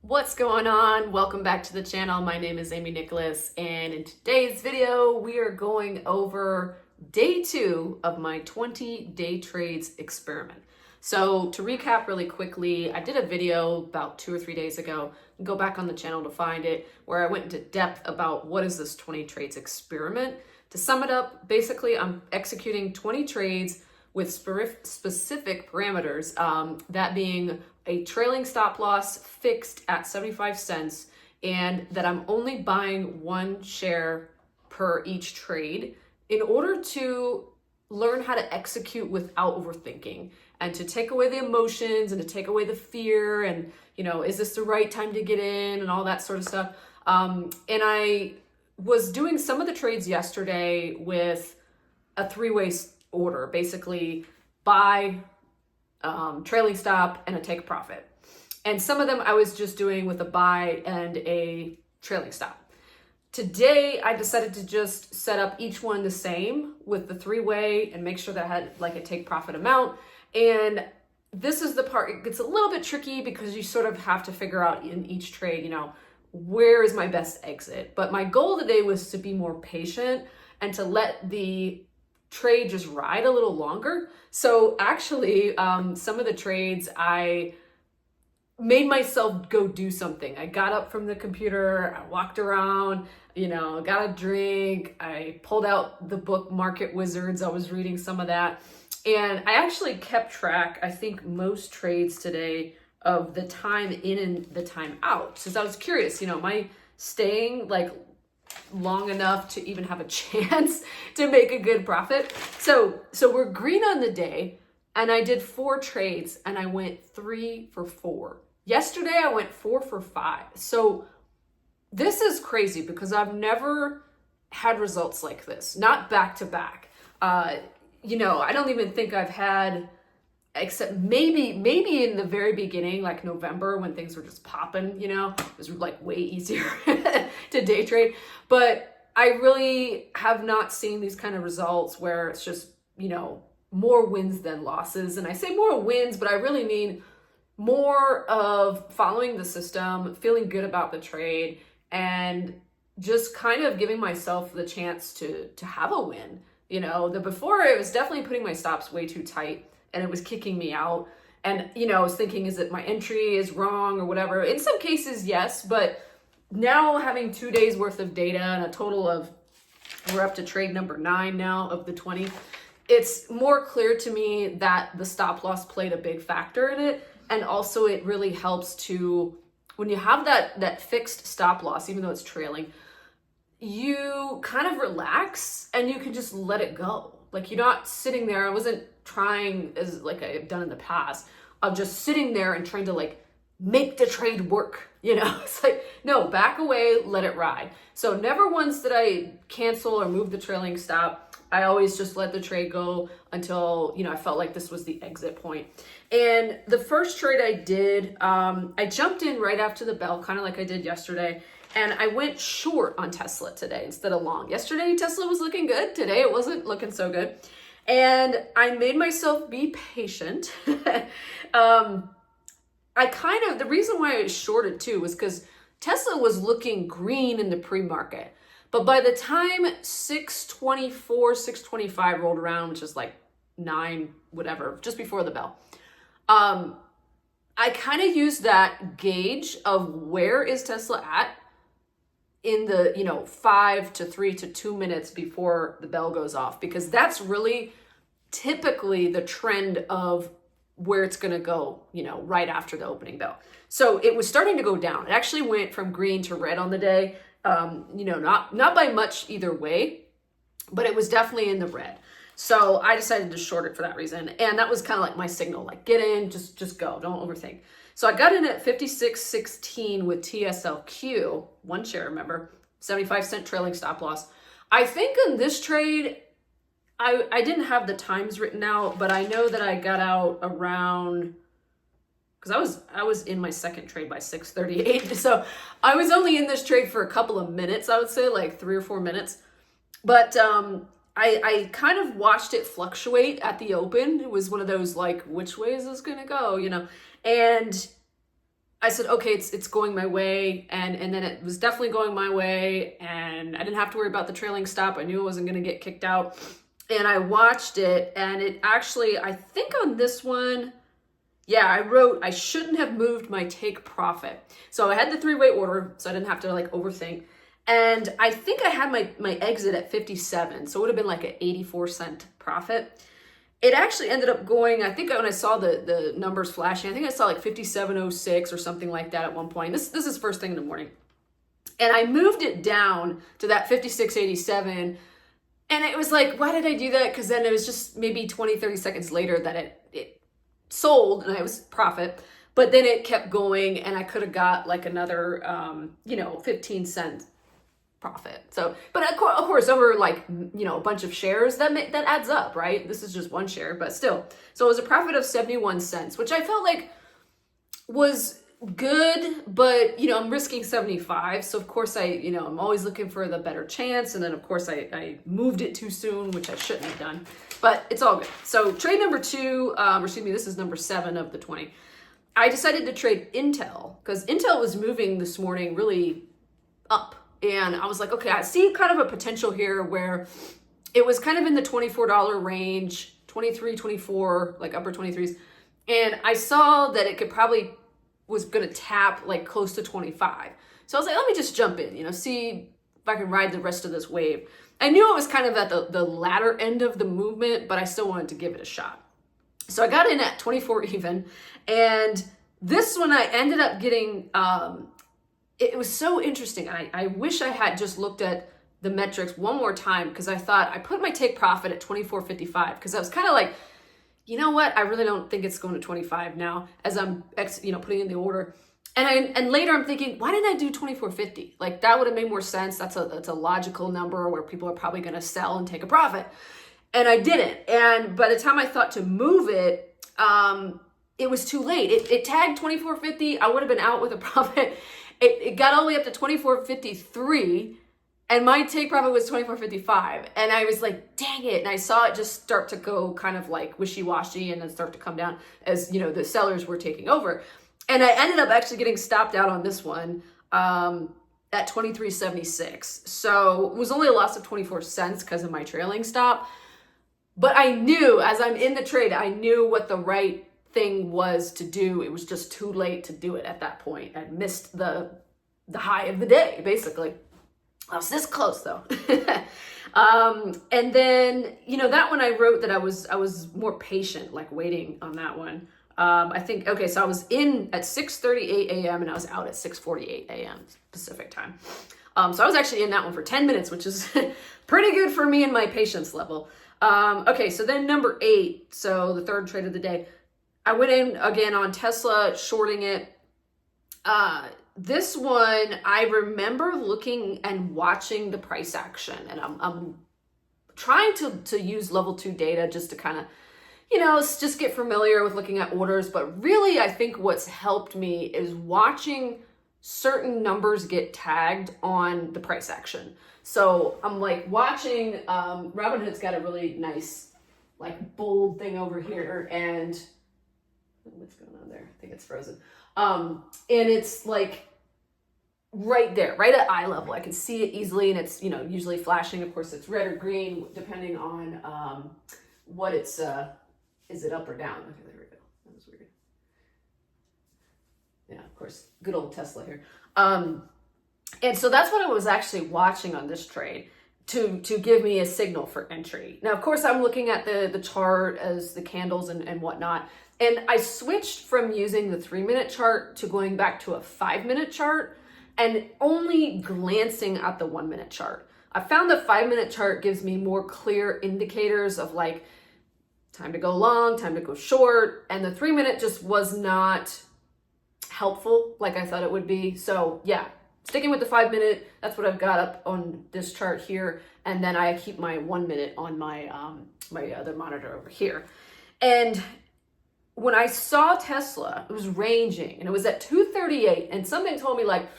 What's going on? Welcome back to the channel. My name is Amy Nicholas, and in today's video, we are going over day 2 of my 20 day trades experiment. So to recap really quickly, I did a video about 2 or 3 days ago. Go back on the channel to find it, where I went into depth about what is this 20 trades experiment. To sum it up, basically I'm executing 20 trades with specific parameters, that being a trailing stop loss fixed at 75 cents, and that I'm only buying 1 share per each trade in order to learn how to execute without overthinking and to take away the emotions and to take away the fear and, is this the right time to get in and all that sort of stuff. And I was doing some of the trades yesterday with a 3-way order, basically buy, trailing stop, and a take profit. And some of them I was just doing with a buy and a trailing stop. Today, I decided to just set up each one the same with the 3-way and make sure that I had like a take profit amount. And this is the part, it gets a little bit tricky because you sort of have to figure out in each trade, where is my best exit? But my goal today was to be more patient and to let the trade just ride a little longer. So actually, some of the trades I made myself go do something. I got up from the computer, I walked around, got a drink, I pulled out the book Market Wizards, I was reading some of that. And I actually kept track, I think most trades today, of the time in and the time out. Since I was curious, am I staying like long enough to even have a chance to make a good profit? So we're green on the day, and I did 4 trades and I went 3 for 4. Yesterday I went 4 for 5. So this is crazy because I've never had results like this, not back to back. I don't even think I've had, except maybe in the very beginning, like November, when things were just popping, it was like way easier to day trade. But I really have not seen these kind of results where it's just, more wins than losses. And I say more wins, but I really mean more of following the system, feeling good about the trade, and just kind of giving myself the chance to have a win. Before it was definitely putting my stops way too tight and it was kicking me out. And, I was thinking, is it my entry is wrong or whatever? In some cases, yes, but now having 2 days worth of data and a total of, we're up to trade number 9 now of the 20, it's more clear to me that the stop loss played a big factor in it. And also it really helps to, when you have that fixed stop loss, even though it's trailing, you kind of relax and you can just let it go. Like you're not sitting there. I wasn't trying, as like I've done in the past, of just sitting there and trying to like make the trade work. It's like, no, back away, let it ride. So never once did I cancel or move the trailing stop. I always just let the trade go until, I felt like this was the exit point. And the first trade I did, I jumped in right after the bell, kind of like I did yesterday. And I went short on Tesla today instead of long. Yesterday, Tesla was looking good. Today, it wasn't looking so good. And I made myself be patient. The reason why I shorted too was because Tesla was looking green in the pre-market. But by the time 624, 625 rolled around, which is like 9, whatever, just before the bell, I kind of used that gauge of where is Tesla at in the, 5 to 3 to 2 minutes before the bell goes off, because that's really typically the trend of where it's going to go, right after the opening bell. So it was starting to go down. It actually went from green to red on the day. Not by much either way, but it was definitely in the red. So I decided to short it for that reason. And that was kind of like my signal, like get in, just go, don't overthink. So I got in at 56.16 with TSLQ, 1 share, remember, 75-cent trailing stop loss. I think in this trade, I didn't have the times written out, but I know that I got out around, because I was in my second trade by 6:38. So I was only in this trade for a couple of minutes, I would say like 3 or 4 minutes. But I kind of watched it fluctuate at the open. It was one of those like, which way is this going to go, And I said, okay, it's going my way, and then it was definitely going my way, and I didn't have to worry about the trailing stop. I knew I wasn't going to get kicked out, and I watched it, and it actually, I think on this one, yeah, I wrote I shouldn't have moved my take profit. So I had the three-way order, so I didn't have to like overthink, and I think I had my exit at 57, so it would have been like an 84-cent profit. It actually ended up going, I think when I saw the numbers flashing, I think I saw like 57.06 or something like that at one point. This is first thing in the morning. And I moved it down to that 56.87. And it was like, why did I do that? Because then it was just maybe 20, 30 seconds later that it sold and I was profit. But then it kept going and I could have got like another, 15 cents profit. So, but of course, over like, a bunch of shares, that adds up, right? This is just one share, but still. So it was a profit of 71 cents, which I felt like was good, but, I'm risking 75. So of course I'm always looking for the better chance. And then of course I moved it too soon, which I shouldn't have done, but it's all good. So trade number 2, this is number 7 of the 20. I decided to trade Intel because Intel was moving this morning really up. And I was like, okay, I see kind of a potential here where it was kind of in the $24 range, 23, 24, like upper 23s. And I saw that it was going to tap like close to 25. So I was like, let me just jump in, see if I can ride the rest of this wave. I knew it was kind of at the latter end of the movement, but I still wanted to give it a shot. So I got in at 24 even. And this one I ended up getting, it was so interesting. I wish I had just looked at the metrics one more time because I thought I put my take profit at 24.55 because I was kind of like, you know what? I really don't think it's going to 25 now as I'm putting in the order. And later I'm thinking, why didn't I do 24.50? Like that would have made more sense. That's a logical number where people are probably going to sell and take a profit. And I didn't. And by the time I thought to move it, it was too late. It tagged 24.50. I would have been out with a profit. It got all the way up to 24.53 and my take profit was 24.55. And I was like, dang it. And I saw it just start to go kind of like wishy-washy and then start to come down as, the sellers were taking over. And I ended up actually getting stopped out on this one at 23.76. So it was only a loss of 24 cents because of my trailing stop. But I knew as I'm in the trade, I knew what the right thing was to do. It was just too late to do it at that point. I missed the high of the day, basically. I was this close though. And then, that one I wrote that I was more patient, like waiting on that one. I think, okay, so I was in at 6:38 a.m. and I was out at 6:48 a.m. Pacific time. So I was actually in that one for 10 minutes, which is pretty good for me and my patience level. Okay, so then number 8, so the third trade of the day. I went in again on Tesla, shorting it. This one, I remember looking and watching the price action, and I'm trying to use level 2 data just to kind of, just get familiar with looking at orders. But really, I think what's helped me is watching certain numbers get tagged on the price action. So I'm like watching, Robinhood's got a really nice, like bold thing over here, and what's going on there? I think it's frozen. And it's like right there, right at eye level. I can see it easily, and it's, usually flashing. Of course, it's red or green, depending on what it's, is it up or down? Okay, there we go. That was weird. Yeah, of course, good old Tesla here. And so that's what I was actually watching on this trade to give me a signal for entry. Now, of course, I'm looking at the chart as the candles and whatnot. And I switched from using the 3-minute chart to going back to a 5-minute chart and only glancing at the 1-minute chart. I found the 5-minute chart gives me more clear indicators of like time to go long, time to go short. And the 3-minute just was not helpful like I thought it would be. So yeah, sticking with the 5-minute, that's what I've got up on this chart here. And then I keep my 1-minute on my, my other monitor over here. And when I saw Tesla, it was ranging and it was at 238, and something told me like,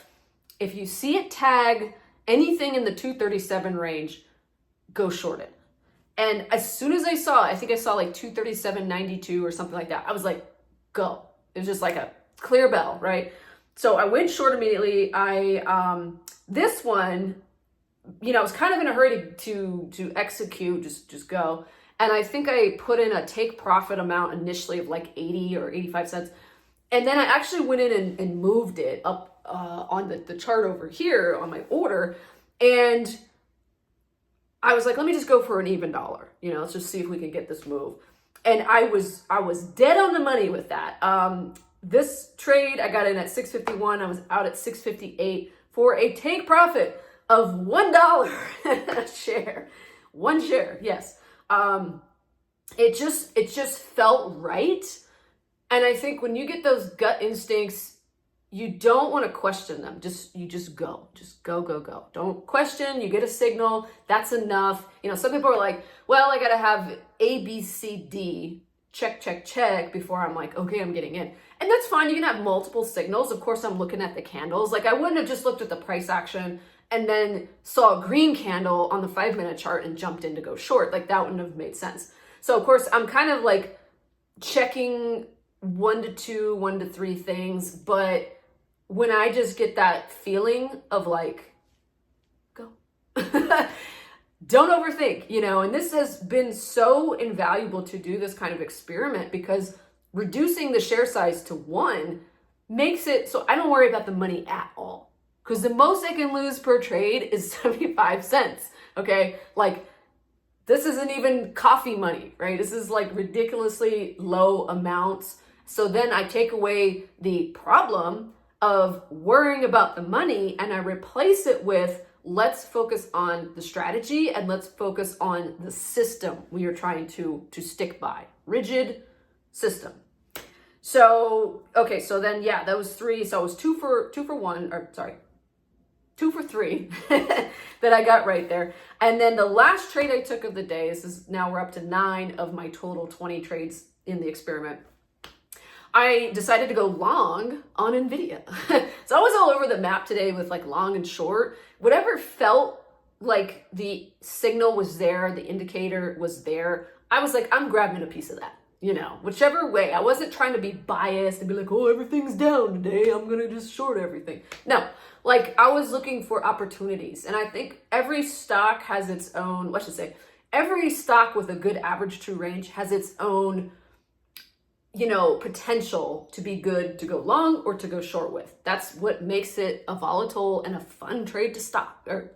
if you see it tag anything in the 237 range, go short it. And as soon as I saw it, I think I saw like 237.92 or something like that. I was like, go. It was just like a clear bell, right? So I went short immediately. This one, I was kind of in a hurry to execute, just go. And I think I put in a take profit amount initially of like 80 or 85 cents. And then I actually went in and moved it up on the chart over here on my order. And I was like, let me just go for an even dollar. Let's just see if we can get this move. And I was dead on the money with that. This trade, I got in at 651. I was out at 658 for a take profit of $1 a share. One share, yes. It just felt right. And I think when you get those gut instincts, you don't want to question them. You just go. Just go, go, go. Don't question. You get a signal. That's enough. Some people are like, well, I got to have A, B, C, D, check, check, check before I'm like, okay, I'm getting in. And that's fine. You can have multiple signals. Of course, I'm looking at the candles. Like I wouldn't have just looked at the price action and then saw a green candle on the 5-minute chart and jumped in to go short. Like that wouldn't have made sense. So of course, I'm kind of like checking 1 to 2, 1 to 3 things. But when I just get that feeling of like, go, don't overthink, and this has been so invaluable to do this kind of experiment because reducing the share size to 1 makes it so I don't worry about the money at all. Because the most I can lose per trade is 75 cents. Okay. Like this isn't even coffee money, right? This is like ridiculously low amounts. So then I take away the problem of worrying about the money and I replace it with let's focus on the strategy and let's focus on the system we are trying to stick by. Rigid system. So, okay, so then, yeah, that was 3. So I was 2 for 3 that I got right there. And then the last trade I took of the day, now we're up to 9 of my total 20 trades in the experiment. I decided to go long on Nvidia. So I was all over the map today with like long and short. Whatever felt like the signal was there, the indicator was there, I was like, I'm grabbing a piece of that. Whichever way. I wasn't trying to be biased and be like, oh, everything's down today, I'm gonna just short everything. No, like I was looking for opportunities. And I think every stock has its own, every stock with a good average true range has its own potential to be good to go long or to go short with. That's what makes it a volatile and a fun trade to stop, or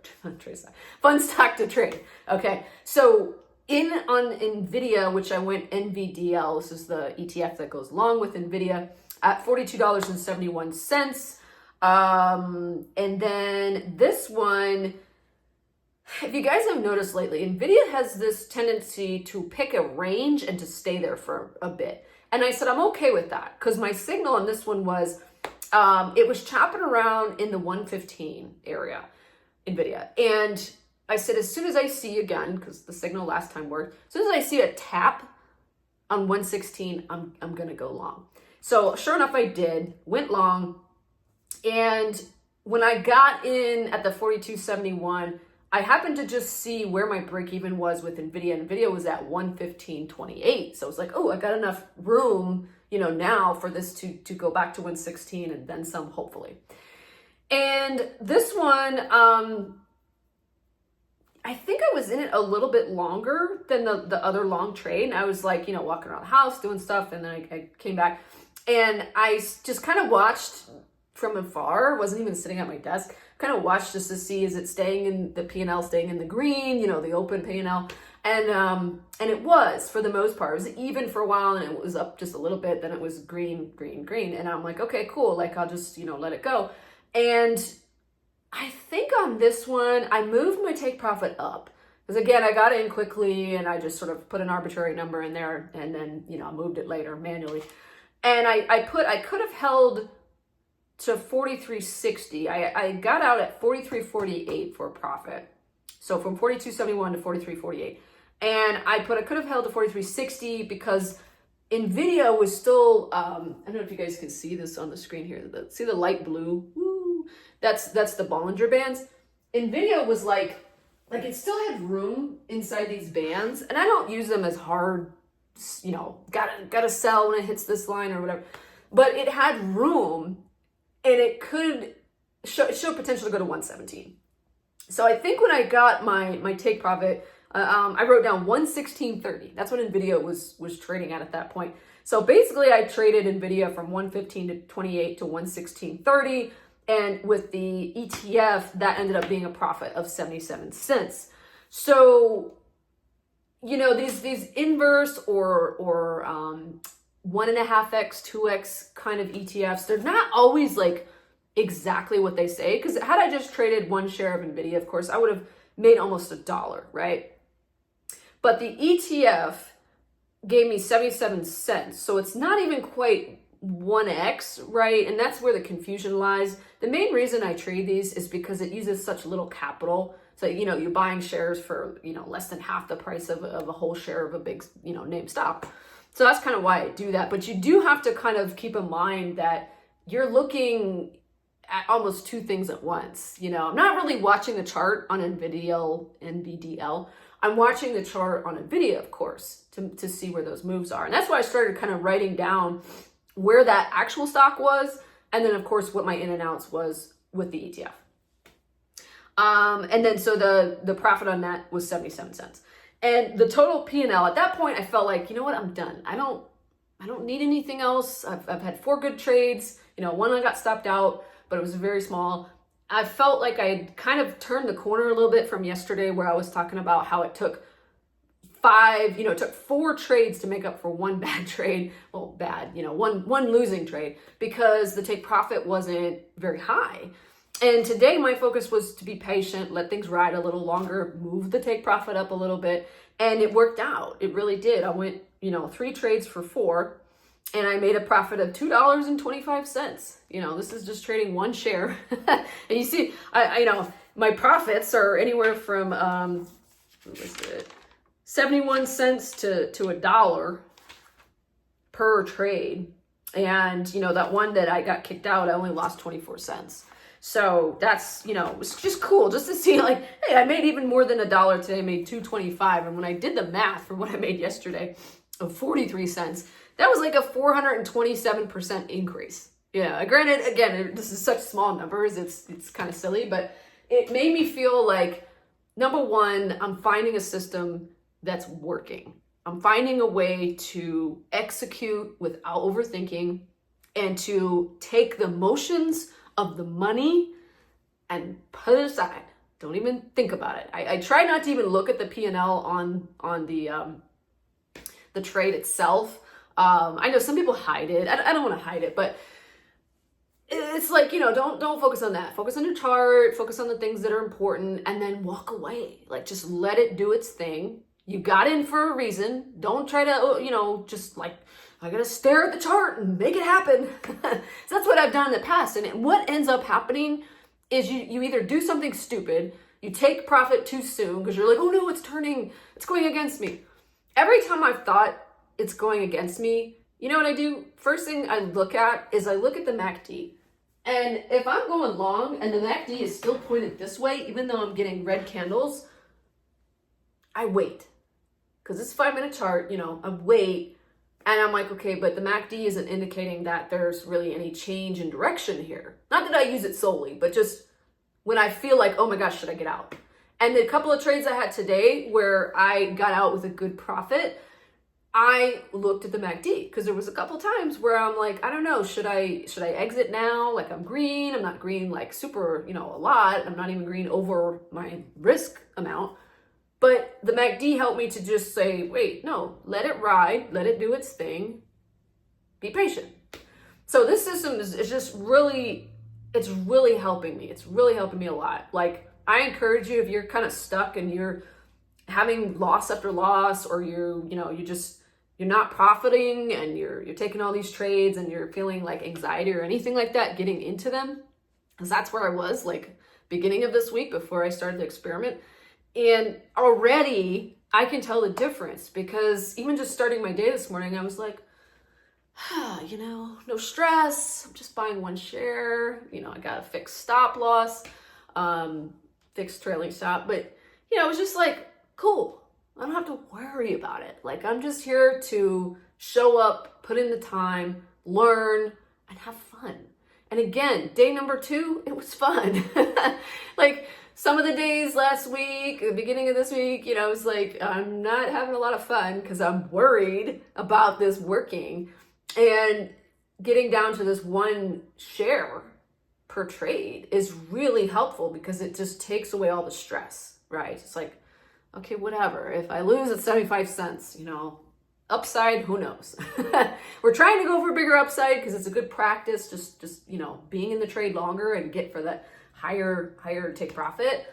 fun stock to trade. Okay, so on Nvidia, which I went NVDL, this is the ETF that goes along with Nvidia at $42.71. And then this one, if you guys have noticed lately, Nvidia has this tendency to pick a range and to stay there for a bit. And I said, I'm okay with that because my signal on this one was, it was chopping around in the 115 area, Nvidia. And I said, as soon as I see again, because the signal last time worked, as soon as I see a tap on 116, I'm going to go long. So sure enough, I did, went long. And when I got in at the 42.71, I happened to just see where my break even was with Nvidia. Nvidia was at 115.28. So I was like, oh, I got enough room, now for this to go back to 116 and then some, hopefully. And this one, I think I was in it a little bit longer than the other long trade. And I was like, walking around the house, doing stuff. And then I came back and I just kind of watched from afar, wasn't even sitting at my desk, kind of watched just to see, is it staying in the P&L, staying in the green, the open P&L. And it was, for the most part, it was even for a while and it was up just a little bit, then it was green, green, green. And I'm like, okay, cool. Like I'll just, let it go. And I think on this one, I moved my take profit up. Because again, I got in quickly and I just sort of put an arbitrary number in there and then, I moved it later manually. And I could have held to 43.60. I got out at 43.48 for a profit. So from 42.71 to 43.48. And I could have held to 43.60 because Nvidia was still, I don't know if you guys can see this on the screen here. See the light blue? Woo! That's the Bollinger Bands. Nvidia was like it still had room inside these bands. And I don't use them as hard, gotta sell when it hits this line or whatever. But it had room. and it could show potential to go to 117. So I think when I got my take profit, I wrote down 116.30. That's what Nvidia was trading at that point. So basically I traded Nvidia from 115 to 28 to 116.30. And with the ETF, that ended up being a profit of 77 cents. So, you know, these inverse or 1.5x, 2x kind of ETFs, they're not always like exactly what they say. Because had I just traded one share of Nvidia, of course, I would have made almost $1, right? But the ETF gave me 77 cents. So it's not even quite 1x, right? And that's where the confusion lies. The main reason I trade these is because it uses such little capital. So, you know, you're buying shares for, you know, less than half the price of a whole share of a big, you know, name stock. So that's kind of why I do that. But you do have to kind of keep in mind that you're looking at almost two things at once. You know, I'm not really watching the chart on NVDL. I'm watching the chart on Nvidia, of course, to see where those moves are. And that's why I started kind of writing down where that actual stock was, and then of course what my in and outs was with the ETF. And then so the profit on that was 77 cents. And the total P&L at that point, I felt like, you know what, I'm done. I don't need anything else. I've had 4 good trades. You know, one I got stopped out, but it was very small. I felt like I kind of turned the corner a little bit from yesterday where I was talking about how it took it took 4 trades to make up for one bad trade. Well, bad, you know, one losing trade because the take profit wasn't very high. And today my focus was to be patient, let things ride a little longer, move the take profit up a little bit. And it worked out. It really did. I went, 3 trades for 4 and I made a profit of $2.25. You know, this is just trading one share. And you see, my profits are anywhere from, what was it? 71 cents to $1 per trade. And, that one that I got kicked out, I only lost 24 cents. So that's, it's just cool just to see like, hey, I made even more than $1 today. I made $2.25. And when I did the math for what I made yesterday of 43 cents, that was like a 427% increase. Yeah, granted, again, this is such small numbers. It's kind of silly, but it made me feel like, number one, I'm finding a system that's working. I'm finding a way to execute without overthinking and to take the motions of the money and put it aside. Don't even think about it. I try not to even look at the P&L on the trade itself. I know some people hide it. I don't want to hide it, but it's like, don't focus on that. Focus on your chart, focus on the things that are important, and then walk away. Like, just let it do its thing. You got in for a reason. Don't try to, just like, I gotta stare at the chart and make it happen. So that's what I've done in the past. And what ends up happening is you either do something stupid, you take profit too soon because you're like, oh no, it's going against me. Every time I've thought it's going against me, you know what I do? First thing I look at is I look at the MACD. And if I'm going long and the MACD is still pointed this way, even though I'm getting red candles, I wait. Because it's a 5-minute chart, I wait. And I'm like, okay, but the MACD isn't indicating that there's really any change in direction here. Not that I use it solely, but just when I feel like, oh my gosh, should I get out? And the couple of trades I had today where I got out with a good profit, I looked at the MACD because there was a couple times where I'm like, I don't know, should I exit now? Like, I'm green, I'm not green like super, a lot. I'm not even green over my risk amount. But the MACD helped me to just say, wait, no, let it ride, let it do its thing, be patient. So this system is just really, it's really helping me. It's really helping me a lot. Like, I encourage you, if you're kind of stuck and you're having loss after loss, or you're not profiting and you're taking all these trades and you're feeling like anxiety or anything like that, getting into them, because that's where I was like beginning of this week before I started the experiment. And already I can tell the difference, because even just starting my day this morning, I was like, no stress. I'm just buying one share. I got a fixed stop loss, fixed trailing stop. But, it was just like, cool. I don't have to worry about it. Like, I'm just here to show up, put in the time, learn, and have fun. And again, day number 2, it was fun. Like some of the days last week, the beginning of this week, you know, it's like, I'm not having a lot of fun because I'm worried about this working. And getting down to this 1 share per trade is really helpful because it just takes away all the stress, right? It's like, okay, whatever. If I lose at 75 cents, you know, upside, who knows? We're trying to go for a bigger upside because it's a good practice, just, you know, being in the trade longer and get for that higher take profit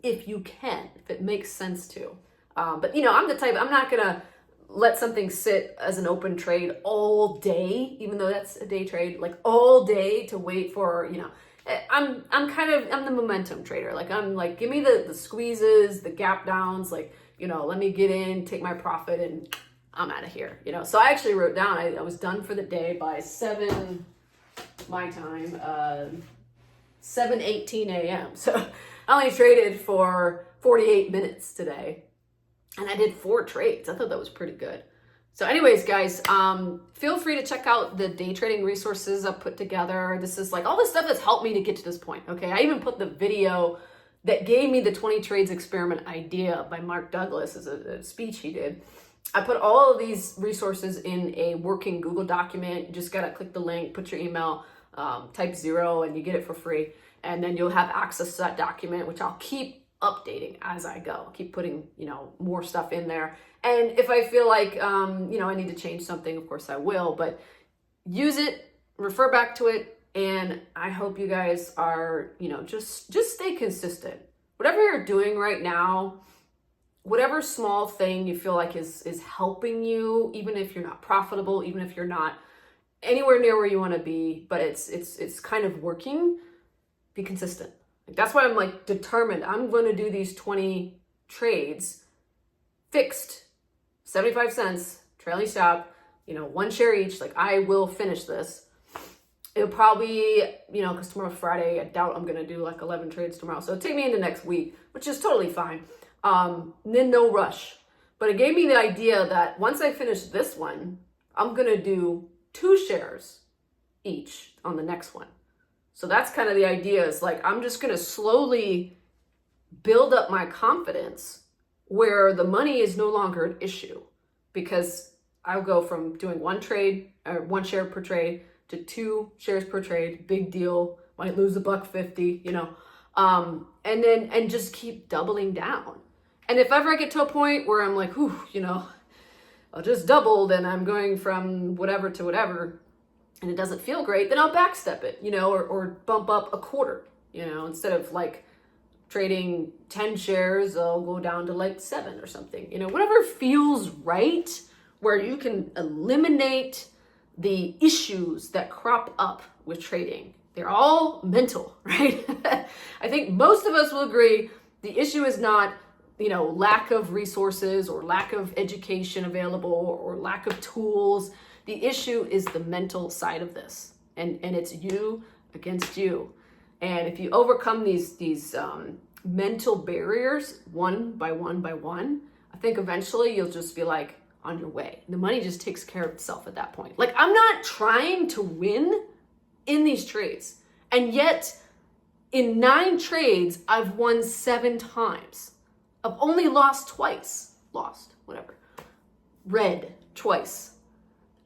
if you can, if it makes sense to. But, you know, I'm the type, I'm not going to let something sit as an open trade all day, even though that's a day trade, like all day to wait for, you know, I'm the momentum trader. Like I'm like, give me the squeezes, the gap downs, like, you know, let me get in, take my profit and I'm out of here, you know? So I actually wrote down, I was done for the day by 7, my time, 7:18 a.m. So I only traded for 48 minutes today and I did 4 trades. I thought that was pretty good. So anyways, guys, feel free to check out the day trading resources I've put together. This is like all the stuff that's helped me to get to this point. Okay. I even put the video that gave me the 20 trades experiment idea by Mark Douglas as a speech he did. I put all of these resources in a working Google document. You just got to click the link, put your email, type 0 and you get it for free. And then you'll have access to that document, which I'll keep updating as I go. I'll keep putting, you know, more stuff in there. And if I feel like, you know, I need to change something, of course I will, but use it, refer back to it. And I hope you guys are, you know, just stay consistent. Whatever you're doing right now, whatever small thing you feel like is helping you, even if you're not profitable, even if you're not anywhere near where you want to be, but it's kind of working, be consistent. Like that's why I'm like determined. I'm going to do these 20 trades fixed, 75 cents, trailing stop, you know, 1 share each. Like I will finish this. It'll probably, you know, because tomorrow's Friday, I doubt I'm going to do like 11 trades tomorrow. So it'll take me into next week, which is totally fine. Then no rush. But it gave me the idea that once I finish this one, I'm going to do 2 shares each on the next one. So that's kind of the idea, is like, I'm just going to slowly build up my confidence where the money is no longer an issue, because I'll go from doing 1 trade or 1 share per trade to 2 shares per trade. Big deal. Might lose $1.50, you know, and just keep doubling down. And if ever I get to a point where I'm like, whew, you know, I just doubled and I'm going from whatever to whatever, and it doesn't feel great, then I'll backstep it, you know, or bump up a quarter, you know, instead of like trading 10 shares, I'll go down to like 7 or something, you know, whatever feels right, where you can eliminate the issues that crop up with trading. They're all mental, right? I think most of us will agree the issue is not, you know, lack of resources or lack of education available or lack of tools. The issue is the mental side of this, and it's you against you. And if you overcome these mental barriers one by one, I think eventually you'll just be like on your way. The money just takes care of itself at that point. Like, I'm not trying to win in these trades, and yet in 9 trades I've won 7 times. I've only lost twice. Red twice.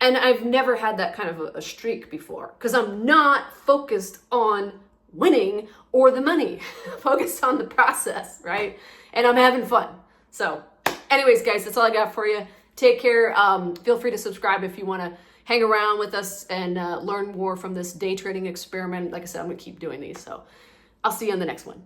And I've never had that kind of a streak before, because I'm not focused on winning or the money. I'm focused on the process, right? And I'm having fun. So anyways, guys, that's all I got for you. Take care. Feel free to subscribe if you want to hang around with us and learn more from this day trading experiment. Like I said, I'm going to keep doing these. So I'll see you on the next one.